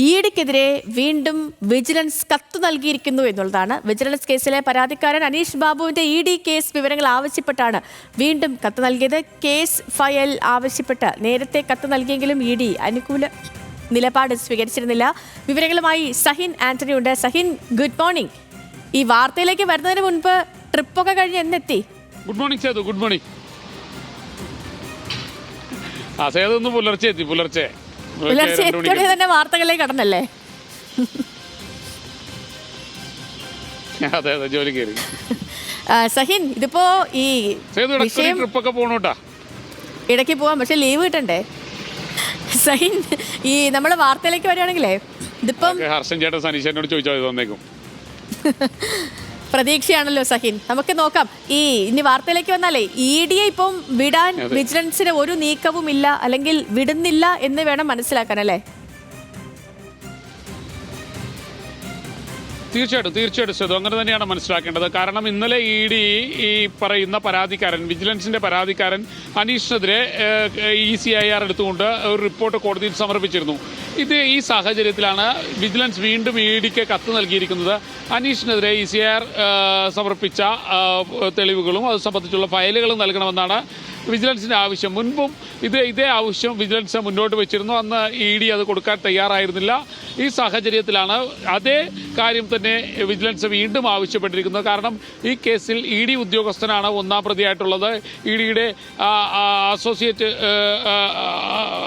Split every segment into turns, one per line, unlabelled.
ഇഡിക്കെതിരെ വീണ്ടും വിജിലൻസ് കത്ത് നൽകിയിരിക്കുന്നു എന്നുള്ളതാണ്. വിജിലൻസ് കേസിലെ പരാതിക്കാരൻ അനീഷ് ബാബുവിന്റെ ഇഡി കേസ് വിവരങ്ങൾ ആവശ്യപ്പെട്ടാണ് വീണ്ടും കത്ത് നൽകിയത്. കേസ് ഫയൽ ആവശ്യപ്പെട്ട് നേരത്തെ കത്ത് നൽകിയെങ്കിലും ഇഡി അനുകൂല നിലപാട് സ്വീകരിച്ചിരുന്നില്ല. വിവരങ്ങളുമായി സഹിൻ ആന്റണി ഉണ്ട്. Sahin, good morning. ഈ വാർത്തയിലേക്ക് വരുന്നതിന് മുൻപ് ട്രിപ്പൊക്കെ കഴിഞ്ഞ് എന്നെത്തി?
Good morning Sethu. Good morning. Sethu ഒന്ന് പുലർച്ചെ
എത്തിയോടെ തന്നെ വാർത്തകളിലേക്ക് കടന്നല്ലേ?
അതെ അതെ, ജോലി കയറി.
സഹിൻ, ഇതിപ്പോ ഈ
ട്രിപ്പൊക്കെ പോണോട്ടാ,
ഇടയ്ക്ക് പോവാം, പക്ഷെ ലീവ് കിട്ടണ്ടേ? സഹിൻ, ഈ നമ്മുടെ വാർത്തയിലേക്ക് വരികയാണെങ്കിലേ ഇതിപ്പം
ഹർഷൻ ചേട്ടൻ സനീഷനോട് ചോദിച്ചാൽ തന്നേക്കും.
പ്രതീക്ഷയാണല്ലോ സഹിൻ, നമുക്ക് നോക്കാം. ഇനി വാർത്തയിലേക്ക് വന്നാലേ ഇഡിയെ ഇപ്പം വിടാൻ വിജിലൻസിന് ഒരു നീക്കവും ഇല്ല, അല്ലെങ്കിൽ വിടുന്നില്ല എന്ന് വേണം മനസ്സിലാക്കാൻ, അല്ലേ?
തീർച്ചയായിട്ടും സേതു, അങ്ങനെ തന്നെയാണ് മനസ്സിലാക്കേണ്ടത്. കാരണം ഇന്നലെ ഇഡി ഈ പറയുന്ന പരാതിക്കാരൻ, വിജിലൻസിന്റെ പരാതിക്കാരൻ അനീഷിനെതിരെ ECIR എടുത്തുകൊണ്ട് ഒരു റിപ്പോർട്ട് കോടതിയിൽ സമർപ്പിച്ചിരുന്നു. ഈ സാഹചര്യത്തിലാണ് വിജിലൻസ് വീണ്ടും ഇഡിക്ക് കത്ത് നൽകിയിരിക്കുന്നത്. അനീഷിനെതിരെ ECIR സമർപ്പിച്ച തെളിവുകളും അത് സംബന്ധിച്ചുള്ള ഫയലുകളും നൽകണമെന്നാണ് വിജിലൻസിന്റെ ആവശ്യം. മുൻപും ഇതേ ആവശ്യം വിജിലൻസ് മുന്നോട്ട് വെച്ചിരുന്നു. അന്ന് ഇഡി അത് കൊടുക്കാൻ തയ്യാറായിരുന്നില്ല. ഈ സാഹചര്യത്തിലാണ് അതേ കാര്യം തന്നെ വിജിലൻസ് വീണ്ടും ആവശ്യപ്പെട്ടിരിക്കുന്നത്. കാരണം ഈ കേസിൽ ഇഡി ഉദ്യോഗസ്ഥനാണ് ഒന്നാം പ്രതിയായിട്ടുള്ളത്. ഇഡിയുടെ അസോസിയേറ്റ്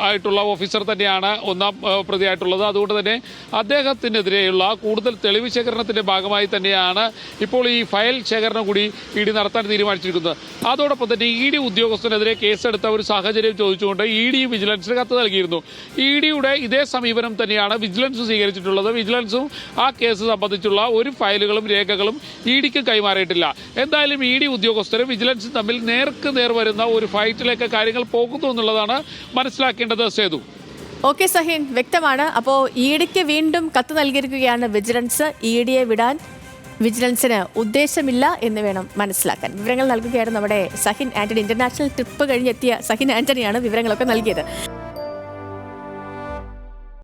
ആയിട്ടുള്ള ഓഫീസർ തന്നെയാണ് ഒന്നാം പ്രതിയായിട്ടുള്ളത്. അതുകൊണ്ട് തന്നെ അദ്ദേഹത്തിനെതിരെയുള്ള കൂടുതൽ തെളിവ് ശേഖരണത്തിന്റെ ഭാഗമായി തന്നെയാണ് ഇപ്പോൾ ഈ ഫയൽ ശേഖരണം കൂടി ഇഡി നടത്താൻ തീരുമാനിച്ചിരിക്കുന്നത്. അതോടൊപ്പം തന്നെ ഇഡി ഉദ്യോഗസ്ഥനെതിരെ കേസെടുത്ത ഒരു സാഹചര്യം ചോദിച്ചുകൊണ്ട് ഇഡി വിജിലൻസിന് കത്ത് നൽകിയിരുന്നു. ഇഡിയുടെ ഇതേ സമീപനം തന്നെയാണ് വിജിലൻസ് സ്വീകരിച്ചിട്ടുള്ളത്. വിജിലൻസും ആ കേസ് സംബന്ധിച്ചുള്ള ഒരു ഫയലുകളും രേഖകളും ഇഡിക്ക് കൈമാറിയിട്ടില്ല. എന്തായാലും ഇഡി ഉദ്യോഗസ്ഥരും വിജിലൻസും തമ്മിൽ നേർക്ക് നേർ വരുന്ന ഒരു ഫൈറ്റിലേക്ക് കാര്യങ്ങൾ പോകുന്നു എന്നുള്ളതാണ് മനസ്സിലാക്കേണ്ടത്. സേതു.
ഓക്കെ സഹിൻ, വ്യക്തമാണ്. അപ്പോൾ ഇഡിക്ക് വീണ്ടും കത്ത് നൽകിയിരിക്കുകയാണ് വിജിലൻസ്. ഇഡിയെ വിടാൻ വിജിലൻസിന് ഉദ്ദേശമില്ല എന്ന് വേണം മനസ്സിലാക്കാൻ. വിവരങ്ങൾ നൽകുകയാണ് നമ്മുടെ സഹിൻ ആന്റണി. ഇന്റർനാഷണൽ ട്രിപ്പ് കഴിഞ്ഞെത്തിയ സഹിൻ ആന്റണിയാണ് വിവരങ്ങളൊക്കെ നൽകിയത്.